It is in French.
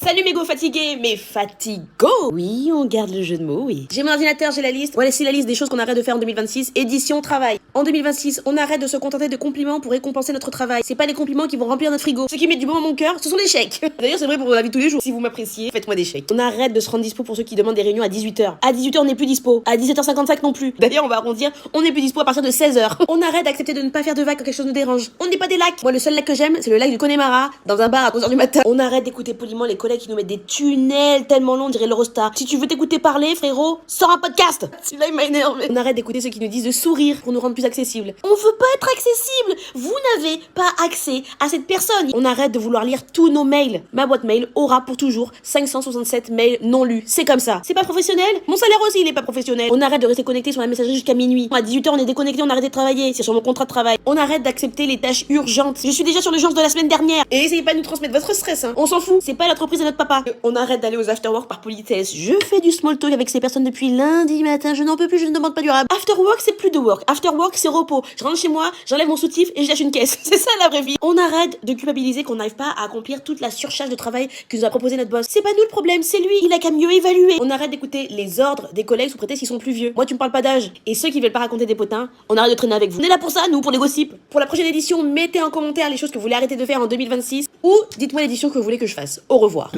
Salut mégo fatigué, mais fatigo. Oui, on garde le jeu de mots, oui. J'ai mon ordinateur, j'ai la liste. Voilà, c'est la liste des choses qu'on arrête de faire en 2026. Édition travail. En 2026, on arrête de se contenter de compliments pour récompenser notre travail. C'est pas les compliments qui vont remplir notre frigo. Ce qui met du bon à mon cœur, ce sont les chèques. D'ailleurs, c'est vrai pour la vie de tous les jours. Si vous m'appréciez, faites-moi des chèques. On arrête de se rendre dispo pour ceux qui demandent des réunions à 18h. À 18h, on n'est plus dispo. À 17h55 non plus. D'ailleurs, on va arrondir, on n'est plus dispo à partir de 16h. On arrête d'accepter de ne pas faire de vagues quand quelque chose nous dérange. On n'est pas des lacs. Moi, le seul lac que j'aime, c'est le lac du Connemara, dans un bar à 11h du matin. On arrête d'écouter poliment les collègues qui nous mettent des tunnels tellement longs, on dirait l'Eurostar. Si tu veux t'écouter parler, frérot, sors un podcast. Celui-là, il m'a énervé. On arrête d'écouter ceux qui nous disent de sourire pour nous rendre plus accessibles. On veut pas être accessible. Vous n'avez pas accès à cette personne. On arrête de vouloir lire tous nos mails. Ma boîte mail aura pour toujours 567 mails non lus. C'est comme ça. C'est pas professionnel. Mon salaire aussi, il est pas professionnel. On arrête de rester connecté sur la messagerie jusqu'à minuit. À 18h, on est déconnecté, on arrête de travailler. C'est sur mon contrat de travail. On arrête d'accepter les tâches urgentes. Je suis déjà sur l'urgence de la semaine dernière. Et essayez pas de nous transmettre votre stress, hein. On s'en fout. C'est pas l'entreprise de notre papa. On arrête d'aller aux afterwork par politesse. Je fais du small talk avec ces personnes depuis lundi matin. Je n'en peux plus, je ne demande pas du rab. Afterwork, c'est plus de work. Afterwork, c'est repos. Je rentre chez moi, j'enlève mon soutif et je lâche une caisse. C'est ça la vraie vie. On arrête de culpabiliser qu'on n'arrive pas à accomplir toute la surcharge de travail que nous a proposé notre boss. C'est pas nous le problème, c'est lui. Il a qu'à mieux évaluer. On arrête d'écouter les ordres des collègues sous prétexte qu'ils sont plus vieux. Moi, tu me parles pas d'âge. Et ceux qui veulent pas raconter des potins, on arrête de traîner avec vous. On est là pour ça, nous, pour les gossips. Pour la prochaine édition, mettez en commentaire les choses que vous voulez arrêter de faire en 2026 ou dites-moi l'édition que vous voulez que je fasse. Au revoir.